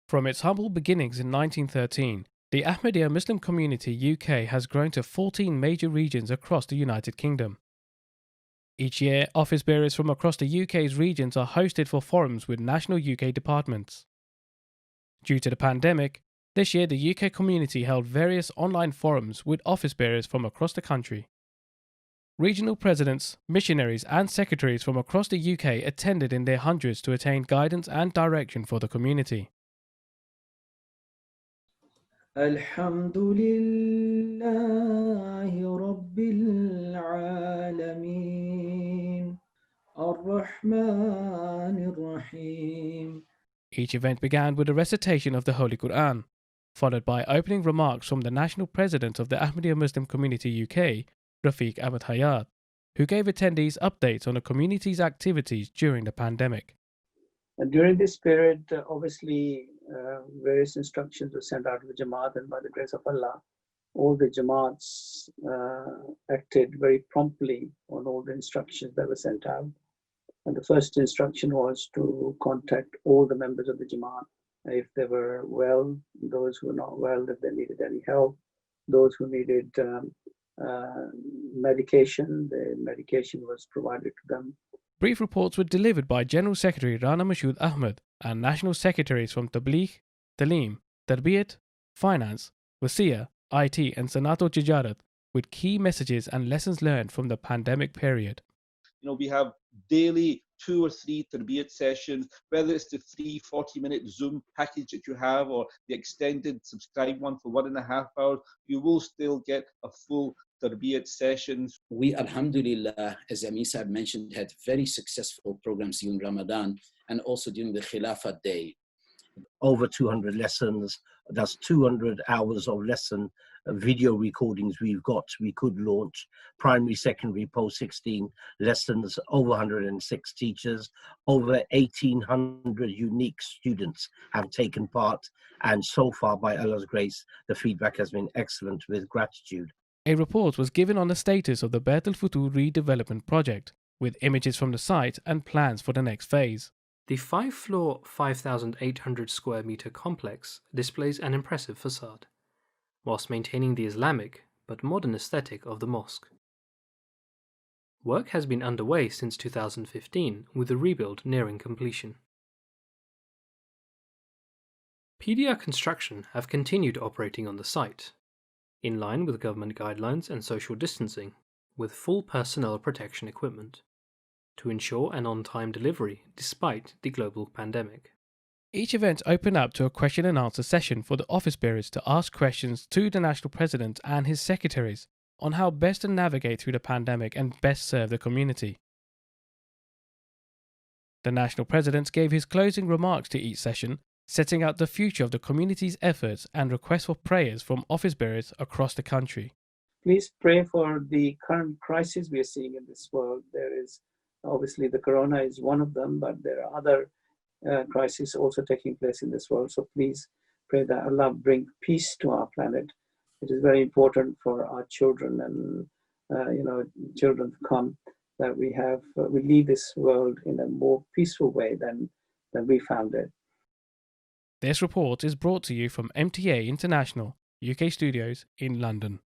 From its humble beginnings in 1913, the Ahmadiyya Muslim Community UK has grown to 14 major regions across the United Kingdom. Each year, office bearers from across the UK's regions are hosted for forums with national UK departments. Due to the pandemic, this year the UK community held various online forums with office bearers from across the country. Regional presidents, missionaries, and secretaries from across the UK attended in their hundreds to attain guidance and direction for the community. الحمد لله رب العالمين الرحمن الرحيم. Each event began with a recitation of the Holy Quran, followed by opening remarks from the national president of the Ahmadiyya Muslim Community UK, Rafiq Ahmad Hayat, who gave attendees updates on the community's activities during the pandemic. And during this period, obviously, various instructions were sent out to the Jamaat, and by the grace of Allah, all the Jamaats acted very promptly on all the instructions that were sent out. And the first instruction was to contact all the members of the Jamaat if they were well, those who were not well, if they needed any help, those who needed medication, the medication was provided to them. Brief reports were delivered by General Secretary Rana Mashood Ahmed and National Secretaries from Tabligh, Talim, Tarbiyat, Finance, Wasiya, IT and Sanato Tijarat with key messages and lessons learned from the pandemic period. We have daily 2 or 3 tarbiyat sessions, whether it's the 40-minute Zoom package that you have or the extended subscribe one for 1.5 hours, you will still get a full tarbiyat sessions. We, alhamdulillah, as Amin Saab mentioned, had very successful programs during Ramadan and also during the Khilafat Day. Over 200 lessons, that's 200 hours of lesson video recordings we could launch. Primary, secondary, post-16 lessons, over 106 teachers, over 1,800 unique students have taken part, and so far, by Allah's grace, the feedback has been excellent, with gratitude. A report was given on the status of the Beit al-Futur redevelopment project, with images from the site and plans for the next phase. The 5-floor, 5,800 square metre complex displays an impressive facade, whilst maintaining the Islamic but modern aesthetic of the mosque. Work has been underway since 2015, with the rebuild nearing completion. PDR Construction have continued operating on the site, in line with government guidelines and social distancing, with full personnel protection equipment, to ensure an on-time delivery despite the global pandemic. Each event opened up to a question and answer session for the office bearers to ask questions to the national president and his secretaries on how best to navigate through the pandemic and best serve the community. The national president gave his closing remarks to each session, setting out the future of the community's efforts and requests for prayers from office bearers across the country. Please pray for the current crisis we are seeing in this world. There is obviously the corona is one of them, but there are other crises also taking place in this world. So please pray that Allah bring peace to our planet. It is very important for our children and children to come, that we leave this world in a more peaceful way than we found it. This report is brought to you from MTA International, UK Studios in London.